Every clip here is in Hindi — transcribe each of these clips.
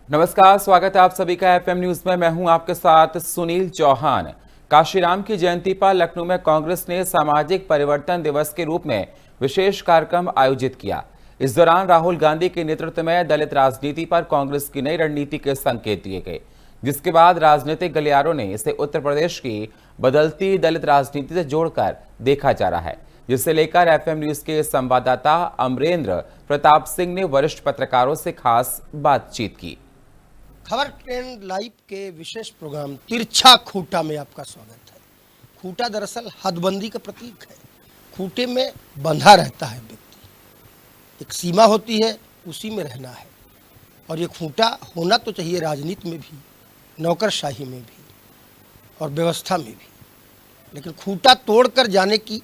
नमस्कार, स्वागत है आप सभी का एफएम न्यूज में। मैं हूं आपके साथ सुनील चौहान। काशीराम की जयंती पर लखनऊ में कांग्रेस ने सामाजिक परिवर्तन दिवस के रूप में विशेष कार्यक्रम आयोजित किया। इस दौरान राहुल गांधी के नेतृत्व में दलित राजनीति पर कांग्रेस की नई रणनीति के संकेत दिए गए, जिसके बाद राजनीतिक गलियारों ने इसे उत्तर प्रदेश की बदलती दलित राजनीति से जोड़कर देखा जा रहा है, जिसे लेकर एफएम न्यूज के संवाददाता अमरेंद्र प्रताप सिंह ने वरिष्ठ पत्रकारों से खास बातचीत की। खबर ट्रेंड लाइव के विशेष प्रोग्राम तिरछा खूंटा में आपका स्वागत है। खूंटा दरअसल हदबंदी का प्रतीक है। खूंटे में बंधा रहता है व्यक्ति, एक सीमा होती है, उसी में रहना है। और ये खूंटा होना तो चाहिए राजनीति में भी, नौकरशाही में भी और व्यवस्था में भी। लेकिन खूंटा तोड़कर जाने की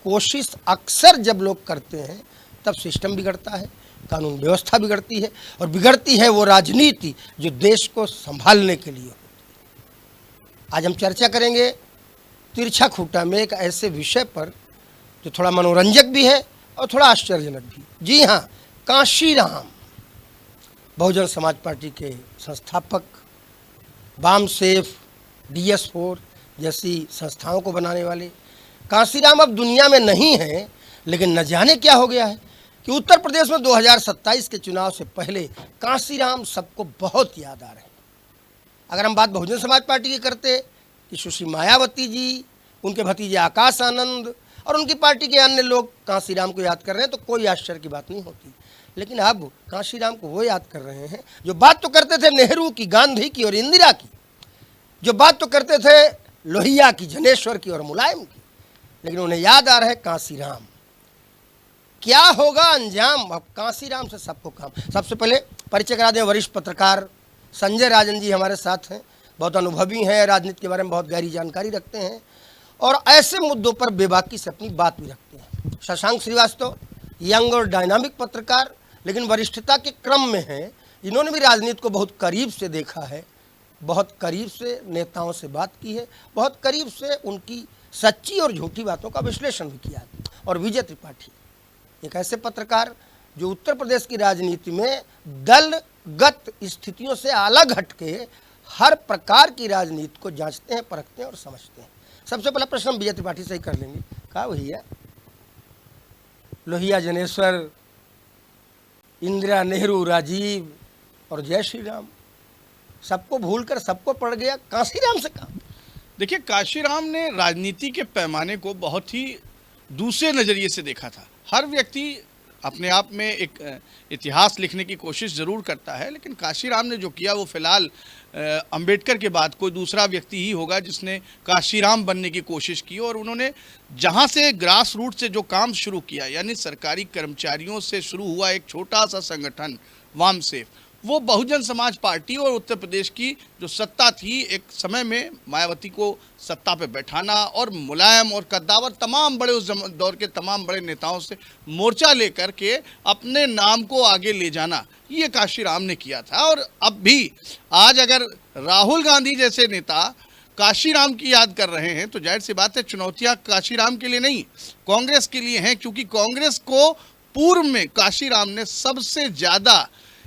कोशिश अक्सर जब लोग करते हैं तब सिस्टम बिगड़ता है, कानून व्यवस्था बिगड़ती है और बिगड़ती है वो राजनीति जो देश को संभालने के लिए होती है। आज हम चर्चा करेंगे तिरछा खूंटा में एक ऐसे विषय पर जो थोड़ा मनोरंजक भी है और थोड़ा आश्चर्यजनक भी। जी हाँ, काशीराम बहुजन समाज पार्टी के संस्थापक, वाम सेफ, DS4 जैसी संस्थाओं को बनाने वाले काशीराम अब दुनिया में नहीं है। लेकिन न जाने क्या हो गया है कि उत्तर प्रदेश में 2027 के चुनाव से पहले काशीराम सबको बहुत याद आ रहे हैं। अगर हम बात बहुजन समाज पार्टी की करते कि सुश्री मायावती जी, उनके भतीजे आकाश आनंद और उनकी पार्टी के अन्य लोग काशीराम को याद कर रहे हैं तो कोई आश्चर्य की बात नहीं होती। लेकिन अब काशीराम को वो याद कर रहे हैं जो बात तो करते थे नेहरू की, गांधी की और इंदिरा की, जो बात तो करते थे लोहिया की, जनेश्वर की और मुलायम की, लेकिन उन्हें याद आ रहा है काशीराम। क्या होगा अंजाम? अब काशीराम से सबको काम। सबसे पहले परिचय करा दें, वरिष्ठ पत्रकार संजय राजन जी हमारे साथ हैं। बहुत अनुभवी हैं, राजनीति के बारे में बहुत गहरी जानकारी रखते हैं और ऐसे मुद्दों पर बेबाकी से अपनी बात भी रखते हैं। शशांक श्रीवास्तव, यंग और डायनामिक पत्रकार, लेकिन वरिष्ठता के क्रम में हैं। इन्होंने भी राजनीति को बहुत करीब से देखा है, बहुत करीब से नेताओं से बात की है, बहुत करीब से उनकी सच्ची और झूठी बातों का विश्लेषण भी किया है। और विजय त्रिपाठी, एक ऐसे पत्रकार जो उत्तर प्रदेश की राजनीति में दलगत स्थितियों से अलग हटके हर प्रकार की राजनीति को जांचते हैं, परखते हैं और समझते हैं। सबसे पहला प्रश्न हम विजय त्रिपाठी से ही कर लेंगे। कहा भैया, लोहिया, जनेश्वर, इंदिरा, नेहरू, राजीव और जय श्री राम सबको भूलकर सबको पड़ गया काशीराम से काम। देखिए, काशीराम ने राजनीति के पैमाने को बहुत ही दूसरे नज़रिए से देखा था। हर व्यक्ति अपने आप में एक इतिहास लिखने की कोशिश ज़रूर करता है, लेकिन काशीराम ने जो किया वो फिलहाल अंबेडकर के बाद कोई दूसरा व्यक्ति ही होगा जिसने काशीराम बनने की कोशिश की। और उन्होंने जहां से ग्रास रूट से जो काम शुरू किया, यानी सरकारी कर्मचारियों से शुरू हुआ एक छोटा सा संगठन वाम सेफ, वो बहुजन समाज पार्टी और उत्तर प्रदेश की जो सत्ता थी, एक समय में मायावती को सत्ता पे बैठाना और मुलायम और कद्दावर तमाम बड़े उस दौर के तमाम बड़े नेताओं से मोर्चा लेकर के अपने नाम को आगे ले जाना, ये काशीराम ने किया था। और अब भी आज अगर राहुल गांधी जैसे नेता काशीराम की याद कर रहे हैं तो जाहिर सी बात है चुनौतियाँ काशीराम के लिए नहीं, कांग्रेस के लिए हैं। क्योंकि कांग्रेस को पूर्व में काशीराम ने सबसे ज़्यादा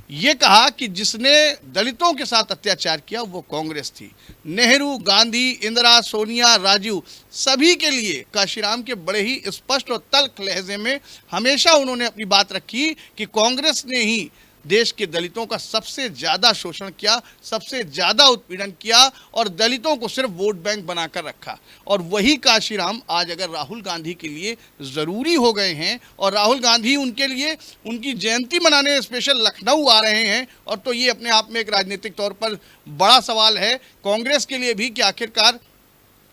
ये कहा कि जिसने दलितों के साथ अत्याचार किया वो कांग्रेस थी। नेहरू, गांधी, इंदिरा, सोनिया, राजीव, सभी के लिए काशीराम के बड़े ही स्पष्ट और तल्ख लहजे में हमेशा उन्होंने अपनी बात रखी कि कांग्रेस ने ही देश के दलितों का सबसे ज़्यादा शोषण किया, सबसे ज़्यादा उत्पीड़न किया और दलितों को सिर्फ वोट बैंक बनाकर रखा। और वही काशीराम आज अगर राहुल गांधी के लिए ज़रूरी हो गए हैं और राहुल गांधी उनके लिए उनकी जयंती मनाने स्पेशल लखनऊ आ रहे हैं, और तो ये अपने आप में एक राजनीतिक तौर पर बड़ा सवाल है कांग्रेस के लिए भी कि आखिरकार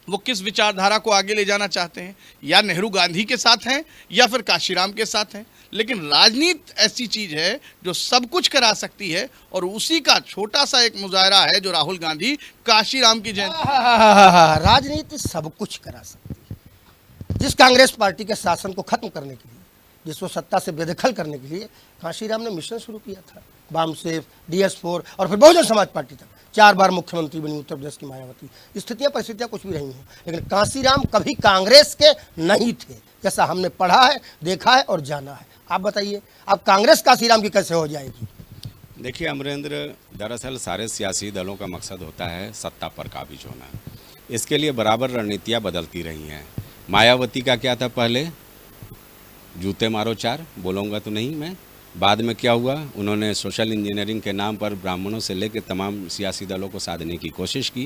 वो किस विचारधारा को आगे ले जाना चाहते हैं, या नेहरू गांधी के साथ हैं या फिर काशीराम के साथ हैं। लेकिन राजनीति ऐसी चीज़ है जो सब कुछ करा सकती है, और उसी का छोटा सा एक मुजाहरा है जो राहुल गांधी काशीराम की जयंती। राजनीति सब कुछ करा सकती है। जिस कांग्रेस पार्टी के शासन को खत्म करने के लिए, जिसको सत्ता से बेदखल करने के लिए काशीराम ने मिशन शुरू किया था, वाम सेफ, DS4 और फिर बहुजन समाज पार्टी तक 4 बार मुख्यमंत्री बनी उत्तर प्रदेश की मायावती। स्थितियां परिस्थितियां कुछ भी रही हैं, लेकिन काशीराम कभी कांग्रेस के नहीं थे, जैसा हमने पढ़ा है, देखा है और जाना है। आप बताइए, अब कांग्रेस काशीराम की कैसे हो जाएगी? देखिए अमरेंद्र, दरअसल सारे सियासी दलों का मकसद होता है सत्ता पर काबिज होना। इसके लिए बराबर रणनीतियाँ बदलती रही हैं। मायावती का क्या था पहले, जूते मारो चार, बोलूँगा तो नहीं मैं। बाद में क्या हुआ, उन्होंने सोशल इंजीनियरिंग के नाम पर ब्राह्मणों से लेकर तमाम सियासी दलों को साधने की कोशिश की।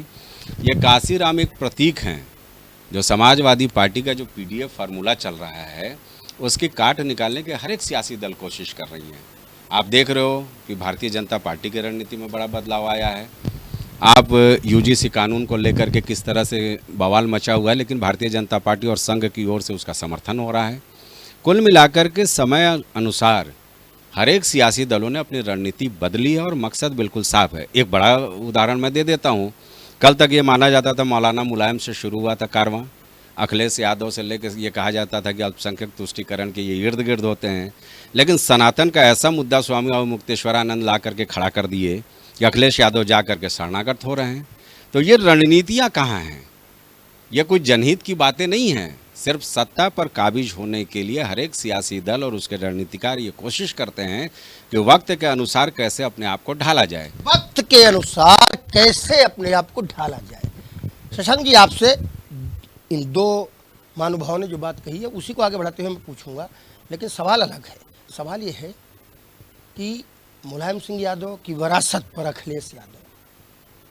ये काशीराम एक प्रतीक हैं। जो समाजवादी पार्टी का जो पीडीएफ फार्मूला चल रहा है, उसकी काट निकालने के हर एक सियासी दल कोशिश कर रही हैं। आप देख रहे हो कि भारतीय जनता पार्टी की रणनीति में बड़ा बदलाव आया है। आप यूजीसी कानून को लेकर के किस तरह से बवाल मचा हुआ है, लेकिन भारतीय जनता पार्टी और संघ की ओर से उसका समर्थन हो रहा है। कुल मिलाकर के समय अनुसार हर एक सियासी दलों ने अपनी रणनीति बदली है और मकसद बिल्कुल साफ है। एक बड़ा उदाहरण मैं दे देता हूँ। कल तक ये माना जाता था मौलाना मुलायम से शुरू हुआ था कारवां। अखिलेश यादव से लेकर ये कहा जाता था कि अल्पसंख्यक तुष्टिकरण के ये इर्द गिर्द होते हैं, लेकिन सनातन का ऐसा मुद्दा स्वामी अवमुक्तेश्वरानंद ला करके खड़ा कर दिए कि अखिलेश यादव जा करके शरणागत हो रहे हैं। तो ये रणनीतियाँ कहाँ हैं? ये कोई जनहित की बातें नहीं हैं। सिर्फ सत्ता पर काबिज होने के लिए हर एक सियासी दल और उसके रणनीतिकार ये कोशिश करते हैं कि वक्त के अनुसार कैसे अपने आप को ढाला जाए। वक्त के अनुसार कैसे अपने आप को ढाला जाए। शशांक जी, आपसे इन दो महानुभावों ने जो बात कही है उसी को आगे बढ़ाते हुए मैं पूछूंगा, लेकिन सवाल अलग है। सवाल ये है कि मुलायम सिंह यादव की विरासत पर अखिलेश यादव,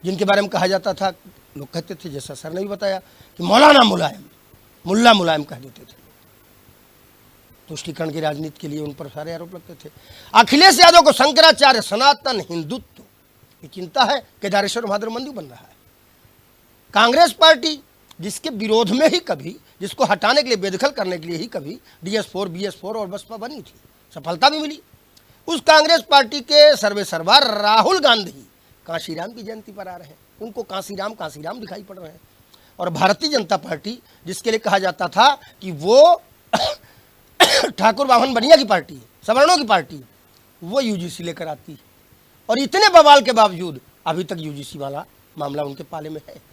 जिनके बारे में कहा जाता था, लोग कहते थे, जैसा सर ने भी बताया, कि मौलाना मुलायम, मुल्ला मुलायम कह देते थे। तुष्टीकरण की राजनीति के लिए उन पर सारे आरोप लगते थे। अखिलेश यादव को शंकराचार्य सनातन हिंदुत्व की चिंता है, केदारेश्वर महादेव मंदिर बन रहा है। कांग्रेस पार्टी जिसके विरोध में ही कभी, जिसको हटाने के लिए, बेदखल करने के लिए ही कभी DS4, BS4 और बसपा बनी थी, सफलता भी मिली। उस कांग्रेस पार्टी के सर्वेसर्वा राहुल गांधी काशीराम की जयंती पर आ रहे हैं। उनको काशीराम काशीराम दिखाई पड़ रहे हैं। और भारतीय जनता पार्टी, जिसके लिए कहा जाता था कि वो ठाकुर बाभन बनिया की पार्टी है, सवर्णों की पार्टी है, वो यूजीसी लेकर आती है। और इतने बवाल के बावजूद अभी तक यूजीसी वाला मामला उनके पाले में है।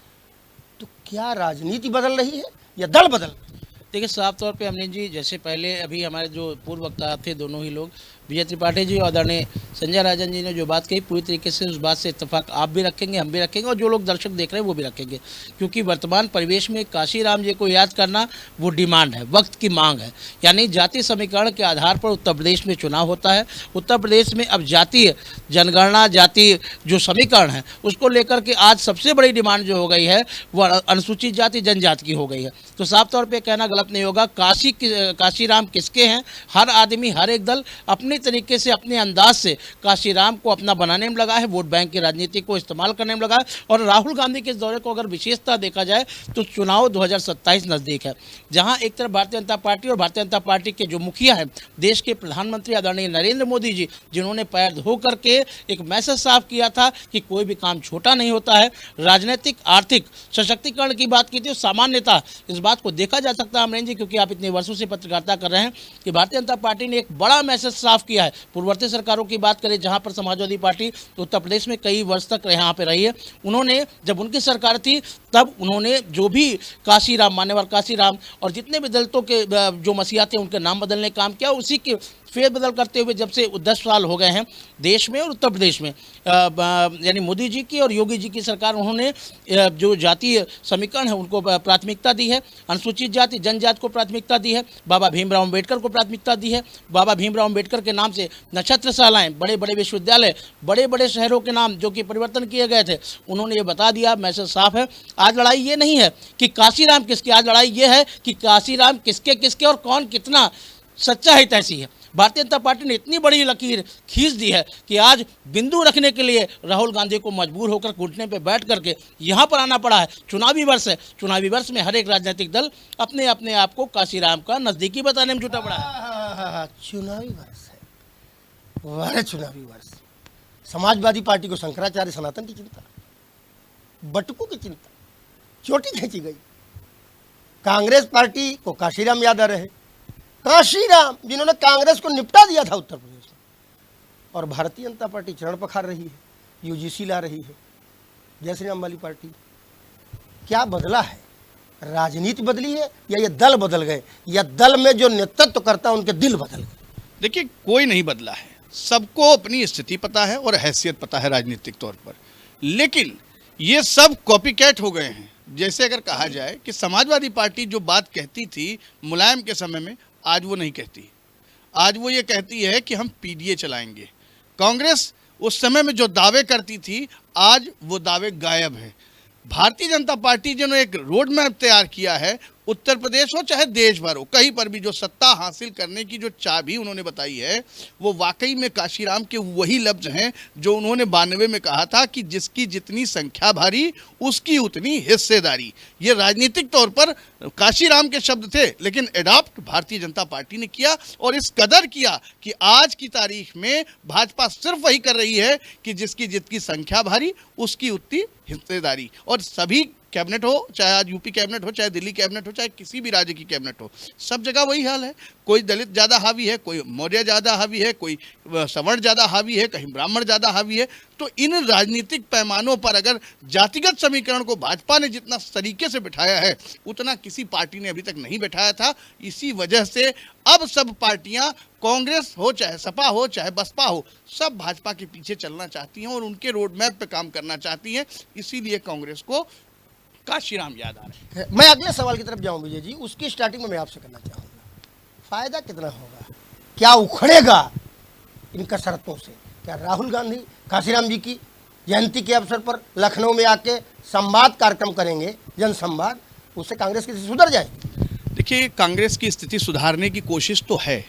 तो क्या राजनीति बदल रही है या दल बदल रही है? देखिए, साफ तौर पे अमरीन जी, जैसे पहले अभी हमारे जो पूर्व वक्ता थे दोनों ही लोग, विजय त्रिपाठी जी और आदरणीय संजय राजन जी ने जो बात कही, पूरी तरीके से उस बात से इत्तेफाक आप भी रखेंगे, हम भी रखेंगे और जो लोग दर्शक देख रहे हैं वो भी रखेंगे। क्योंकि वर्तमान परिवेश में काशीराम जी को याद करना वो डिमांड है, वक्त की मांग है। यानी जातीय समीकरण के आधार पर उत्तर प्रदेश में चुनाव होता है। उत्तर प्रदेश में अब जातीय जनगणना, जातीय जो समीकरण है, उसको लेकर के आज सबसे बड़ी डिमांड जो हो गई है वह अनुसूचित जाति जनजाति की हो गई है। तो साफ तौर पर कहना गलत नहीं होगा, काशीराम किसके हैं। हर आदमी, हर एक दल अपने तरीके से, अपने अंदाज से काशीराम को अपना बनाने में लगा है, वोट बैंक की राजनीति को इस्तेमाल करने में लगा है। और राहुल गांधी के इस दौरे को अगर विशेषता देखा जाए तो चुनाव 2027 नज़दीक है, जहां एक तरफ भारतीय जनता पार्टी और भारतीय जनता पार्टी के जो मुखिया हैं, देश के प्रधानमंत्री आदरणीय नरेंद्र मोदी जी, जिन्होंने पैर धो करके एक मैसेज साफ किया था कि कोई भी काम छोटा नहीं होता है। राजनीतिक आर्थिक सशक्तिकरण की बात की थी, सामान्यतः इस बात को देखा जा सकता है अमरेंद्र जी, क्योंकि आप इतने वर्षों से पत्रकारिता कर रहे हैं, कि भारतीय जनता पार्टी ने एक बड़ा मैसेज साफ किया है। पूर्ववर्ती सरकारों की बात करें, जहां पर समाजवादी पार्टी उत्तर प्रदेश में कई वर्ष तक यहाँ पे रही है, उन्होंने, जब उनकी सरकार थी तब उन्होंने जो भी काशीराम, मान्यवर काशीराम और जितने भी दलितों के जो मसीहा थे उनके नाम बदलने का काम किया। उसी के फेरबदल करते हुए जब से 10 साल हो गए हैं देश में और उत्तर प्रदेश में, यानी मोदी जी की और योगी जी की सरकार, उन्होंने जो जातीय समीकरण है उनको प्राथमिकता दी है, अनुसूचित जाति जनजाति को प्राथमिकता दी है, बाबा भीमराव अम्बेडकर को प्राथमिकता दी है। बाबा भीमराव अम्बेडकर के नाम से नक्षत्रशालाएँ, बड़े बड़े विश्वविद्यालय, बड़े बड़े शहरों के नाम जो कि परिवर्तन किए गए थे, उन्होंने ये बता दिया। मैसेज साफ है। आज लड़ाई ये नहीं है कि काशीराम किसके, आज लड़ाई ये है कि काशीराम किसके किसके और कौन कितना सच्चा हित ऐसी है। भारतीय जनता पार्टी ने इतनी बड़ी लकीर खींच दी है कि आज बिंदु रखने के लिए राहुल गांधी को मजबूर होकर घुटने पे बैठ करके यहाँ पर आना पड़ा है। चुनावी वर्ष है, चुनावी वर्ष में हर एक राजनीतिक दल अपने अपने आप को काशीराम का नजदीकी बताने में जुटा पड़ा है। चुनावी वर्ष है, वह चुनावी वर्ष। समाजवादी पार्टी को शंकराचार्य सनातन की चिंता, बटुकों की चिंता, चोटी खींची गई। कांग्रेस पार्टी को काशीराम याद आ रहे, काशीराम जिन्होंने कांग्रेस को निपटा दिया था उत्तर प्रदेश में। और भारतीय जनता पार्टी चरण पखार रही है, यूजीसी ला रही है, जय श्री राम वाली पार्टी। क्या बदला है? राजनीति बदली है या ये दल बदल गए, या दल में जो नेतृत्व करता है उनके दिल बदल गए? देखिए, कोई नहीं बदला है। सबको अपनी स्थिति पता है और हैसियत पता है राजनीतिक तौर पर, लेकिन ये सब कॉपी कैट हो गए हैं। जैसे अगर कहा जाए कि समाजवादी पार्टी जो बात कहती थी मुलायम के समय में, आज वो नहीं कहती। आज वो ये कहती है कि हम पीडीए चलाएंगे। कांग्रेस उस समय में जो दावे करती थी, आज वो दावे गायब हैं। भारतीय जनता पार्टी जिन्होंने एक रोड मैप तैयार किया है, उत्तर प्रदेश हो चाहे देश भर हो, कहीं पर भी जो सत्ता हासिल करने की जो चाबी उन्होंने बताई है, वो वाकई में काशीराम के वही लफ्ज हैं जो उन्होंने 92 में कहा था कि जिसकी जितनी संख्या भारी उसकी उतनी हिस्सेदारी। ये राजनीतिक तौर पर काशीराम के शब्द थे, लेकिन एडॉप्ट भारतीय जनता पार्टी ने किया, और इस कदर किया कि आज की तारीख में भाजपा सिर्फ वही कर रही है कि जिसकी जितनी संख्या भारी उसकी उतनी हिस्सेदारी। और सभी कैबिनेट हो, चाहे आज यूपी कैबिनेट हो, चाहे दिल्ली कैबिनेट हो, चाहे किसी भी राज्य की कैबिनेट हो, सब जगह वही हाल है। कोई दलित ज़्यादा हावी है, कोई मौर्य ज़्यादा हावी है, कोई सवर्ण ज़्यादा हावी है, कहीं ब्राह्मण ज़्यादा हावी है। तो इन राजनीतिक पैमानों पर अगर जातिगत समीकरण को भाजपा ने जितना तरीके से बिठाया है, उतना किसी पार्टी ने अभी तक नहीं बिठाया था। इसी वजह से अब सब पार्टियां, कांग्रेस हो चाहे सपा हो चाहे बसपा हो, सब भाजपा के पीछे चलना चाहती हैं और उनके रोड मैप पे काम करना चाहती हैं। इसीलिए कांग्रेस को काशीराम याद आ रहे हैं। मैं अगले सवाल की तरफ जाऊं विजय जी, उसकी स्टार्टिंग में मैं आपसे करना चाहूँगा, फायदा कितना होगा, क्या उखड़ेगा इन कसरतों से? क्या राहुल गांधी काशीराम जी की जयंती के अवसर पर लखनऊ में आके संवाद कार्यक्रम करेंगे, जनसंवाद, उससे कांग्रेस की स्थिति सुधर जाएगी? देखिए, कांग्रेस की स्थिति सुधारने की कोशिश तो है।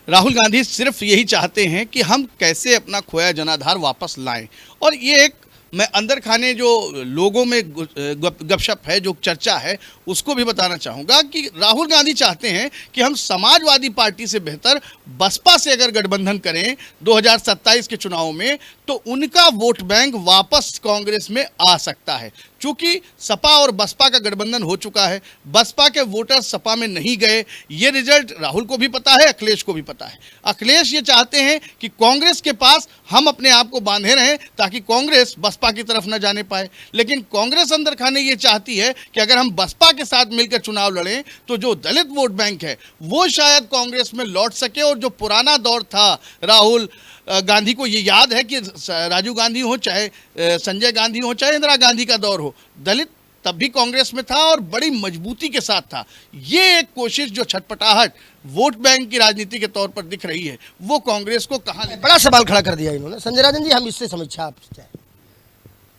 राहुल गांधी सिर्फ यही चाहते हैं कि हम कैसे अपना खोया जनाधार वापस लाएं, और ये एक मैं अंदर खाने जो लोगों में गपशप है, जो चर्चा है, उसको भी बताना चाहूँगा कि राहुल गांधी चाहते हैं कि हम समाजवादी पार्टी से बेहतर बसपा से अगर गठबंधन करें 2027 के चुनाव में, तो उनका वोट बैंक वापस कांग्रेस में आ सकता है। चूंकि सपा और बसपा का गठबंधन हो चुका है, बसपा के वोटर सपा में नहीं गए, ये रिजल्ट राहुल को भी पता है, अखिलेश को भी पता है। अखिलेश ये चाहते हैं कि कांग्रेस के पास हम अपने आप को बांधे रहें ताकि कांग्रेस बसपा की तरफ न जाने पाए। लेकिन कांग्रेस अंदर खाने ये चाहती है कि अगर हम बसपा के साथ मिलकर चुनाव लड़ें तो जो दलित वोट बैंक है वो शायद कांग्रेस में लौट सके। और जो पुराना दौर था, राहुल गांधी को ये याद है कि राजीव गांधी हो चाहे संजय गांधी हो चाहे इंदिरा गांधी का दौर हो, दलित तब भी कांग्रेस में था और बड़ी मजबूती के साथ था। ये एक कोशिश, जो छटपटाहट वोट बैंक की राजनीति के तौर पर दिख रही है, वो कांग्रेस को कहाँ ले? बड़ा सवाल खड़ा कर दिया इन्होंने। संजय राजन जी, हम इससे समीक्षा आपसे चाहें,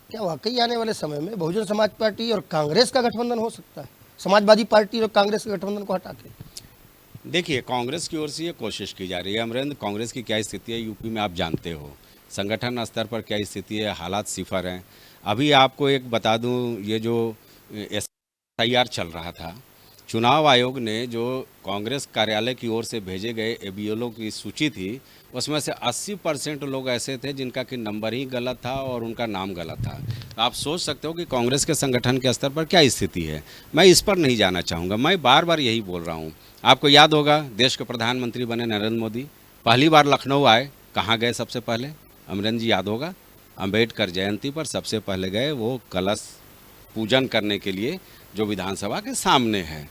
क्या वाकई आने वाले समय में बहुजन समाज पार्टी और कांग्रेस का गठबंधन हो सकता है, समाजवादी पार्टी और कांग्रेस के गठबंधन को हटा के? देखिए, कांग्रेस की ओर से ये कोशिश की जा रही है। अमरेंद्र, कांग्रेस की क्या स्थिति है यूपी में आप जानते हो, संगठन स्तर पर क्या स्थिति है, हालात सिफर हैं। अभी आपको एक बता दूं, ये जो SIR चल रहा था, चुनाव आयोग ने जो कांग्रेस कार्यालय की ओर से भेजे गए ABLO की सूची थी, उसमें से 80% लोग ऐसे थे जिनका कि नंबर ही गलत था और उनका नाम गलत था। आप सोच सकते हो कि कांग्रेस के संगठन के स्तर पर क्या स्थिति है। मैं इस पर नहीं जाना चाहूँगा, मैं बार बार यही बोल रहा हूँ। आपको याद होगा, देश के प्रधानमंत्री बने नरेंद्र मोदी, पहली बार लखनऊ आए, कहाँ गए सबसे पहले? अमरेंद्र जी याद होगा, अंबेडकर जयंती पर सबसे पहले गए वो कलश पूजन करने के लिए जो विधानसभा के सामने है।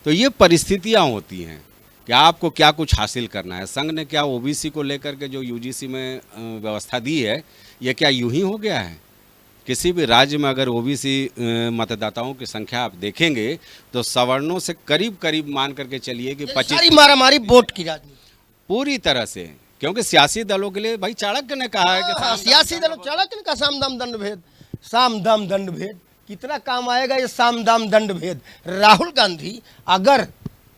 तो ये परिस्थितियाँ होती हैं कि आपको क्या कुछ हासिल करना है। संघ ने क्या OBC को लेकर के जो UGC में व्यवस्था दी है, ये क्या यूं ही हो गया है? किसी भी राज्य में अगर OBC मतदाताओं की संख्या आप देखेंगे तो सवर्णों से करीब करीब मान करके चलिए कि 25 मारामारी वोट की राजनीति पूरी तरह से, क्योंकि सियासी दलों के लिए भाई चाणक्य ने कहा है कि सियासी दलों, चाणक्य ने कहा साम दाम दंड भेद, साम दाम दंड भेद, कितना काम आएगा ये साम दाम दंड भेद? राहुल गांधी अगर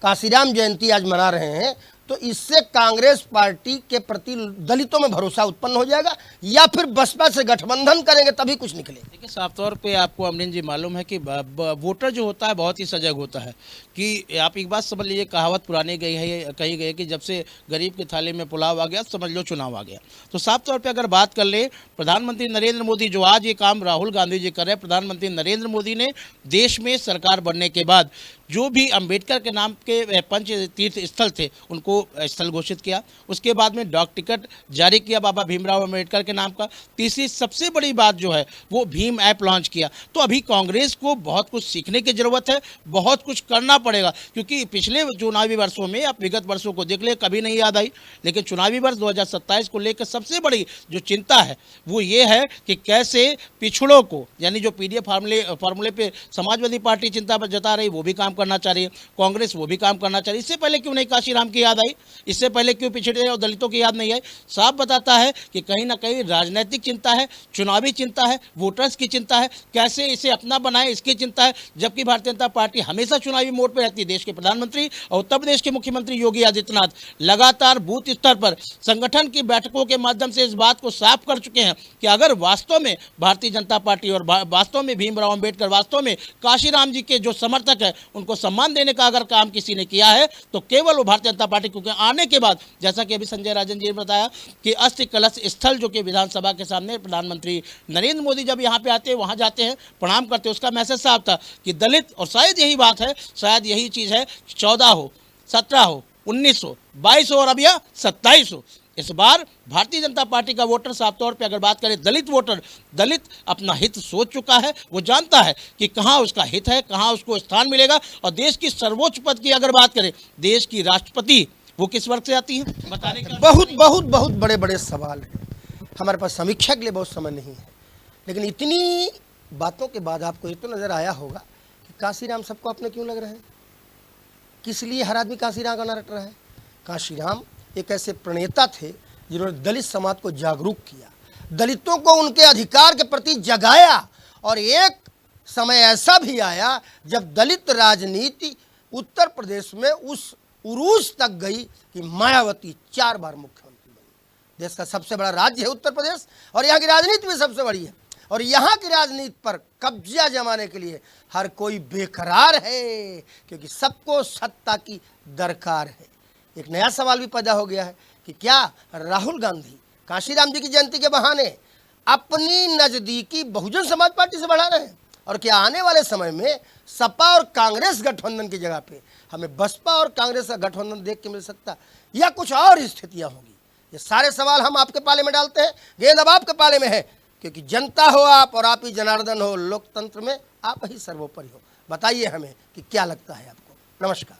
काशीराम जयंती आज मना रहे हैं तो इससे कांग्रेस पार्टी के प्रति दलितों में भरोसा उत्पन्न हो जाएगा, या फिर बसपा से गठबंधन करेंगे तभी कुछ निकले? देखिए, साफ तौर पे आपको अमरीन जी मालूम है कि वोटर जो होता है बहुत ही सजग होता है। कि आप एक बात समझ लीजिए, कहावत पुरानी कही गई है कि जब से गरीब की थाली में पुलाव आ गया समझ लो चुनाव आ गया। तो साफ तौर पर अगर बात कर ले, प्रधानमंत्री नरेंद्र मोदी जो आज ये काम राहुल गांधी जी कर रहे हैं, प्रधानमंत्री नरेंद्र मोदी ने देश में सरकार बनने के बाद जो भी अंबेडकर के नाम के पंच तीर्थ स्थल थे उनको स्थल घोषित किया। उसके बाद में डाक टिकट जारी किया बाबा भीमराव अंबेडकर के नाम का। तीसरी सबसे बड़ी बात जो है वो भीम ऐप लॉन्च किया। तो अभी कांग्रेस को बहुत कुछ सीखने की जरूरत है, बहुत कुछ करना पड़ेगा, क्योंकि पिछले चुनावी वर्षों में आप विगत वर्षों को देख ले, कभी नहीं याद आई, लेकिन चुनावी वर्ष 2027 को लेकर सबसे बड़ी जो चिंता है वो ये है कि कैसे पिछड़ों को, यानी जो पीडीएफ फार्मूले पे समाजवादी पार्टी चिंता पर जता रही, वो भी काम करना चाह रही है, कांग्रेस वो भी काम करना चाह रही है। इससे पहले क्यों नहीं काशीराम की याद आई, इससे पहले क्यों पिछड़े और दलितों की याद नहीं आई? साफ बताता है कि कहीं ना कहीं राजनीतिक चिंता है, चुनावी चिंता है, वोटर्स की चिंता है, कैसे इसे अपना बनाए इसकी चिंता है। जबकि भारतीय जनता पार्टी हमेशा चुनावी मोड पर रहती है। देश के प्रधानमंत्री और उत्तर प्रदेश के मुख्यमंत्री योगी आदित्यनाथ लगातार बूथ स्तर पर संगठन की बैठकों के माध्यम से इस बात को साफ कर चुके हैं कि अगर वास्तव में भारतीय जनता पार्टी और वास्तव में भीमराव अंबेडकर, वास्तव में काशीराम जी के जो समर्थक है, उनको सम्मान देने का अगर काम किसी ने किया है तो केवल वो भारतीय जनता पार्टी। क्योंकि आने के बाद, जैसा कि अभी संजय राजन जी ने बताया कि अस्थि कलश स्थल जो कि विधानसभा के सामने प्रधानमंत्री नरेंद्र मोदी जब यहाँ पे आते हैं, वहाँ जाते हैं, प्रणाम करते हैं, उसका मैसेज साफ था कि दलित, और शायद यही बात है, शायद यही चीज़ है, 14 हो, 17 हो, 19 हो, 22 हो और अब यह 27 हो, इस बार भारतीय जनता पार्टी का वोटर साफ तौर पे अगर बात करें दलित वोटर, दलित अपना हित सोच चुका है। वो जानता है कि कहाँ उसका हित है, कहाँ उसको स्थान मिलेगा। और देश की सर्वोच्च पद की अगर बात करें, देश की राष्ट्रपति वो किस वर्ग से आती है, बताने का बहुत बहुत बहुत बड़े बड़े सवाल हैं। हमारे पास समीक्षा के लिए बहुत समय नहीं है, लेकिन इतनी बातों के बाद आपको ये तो नज़र आया होगा कि काशीराम सबको अपने क्यों लग रहे हैं, किस लिए हर आदमी काशीराम गाना रट रहा है। काशीराम एक ऐसे प्रणेता थे जिन्होंने दलित समाज को जागरूक किया, दलितों को उनके अधिकार के प्रति जगाया। और एक समय ऐसा भी आया जब दलित राजनीति उत्तर प्रदेश में उस उरूज तक गई कि मायावती 4 बार मुख्यमंत्री बनी। देश का सबसे बड़ा राज्य है उत्तर प्रदेश और यहाँ की राजनीति भी सबसे बड़ी है। और यहाँ की राजनीति पर कब्जा जमाने के लिए हर कोई बेकरार है, क्योंकि सबको सत्ता की दरकार है। एक नया सवाल भी पैदा हो गया है कि क्या राहुल गांधी काशीराम जी की जयंती के बहाने अपनी नज़दीकी बहुजन समाज पार्टी से बढ़ा रहे हैं, और क्या आने वाले समय में सपा और कांग्रेस गठबंधन की जगह पे हमें बसपा और कांग्रेस का गठबंधन देख के मिल सकता, या कुछ और स्थितियां होंगी? ये सारे सवाल हम आपके पाले में डालते हैं। गेंद अब आपके पाले में है, क्योंकि जनता हो आप और आप ही जनार्दन हो, लोकतंत्र में आप ही सर्वोपरि हो। बताइए हमें कि क्या लगता है आपको। नमस्कार।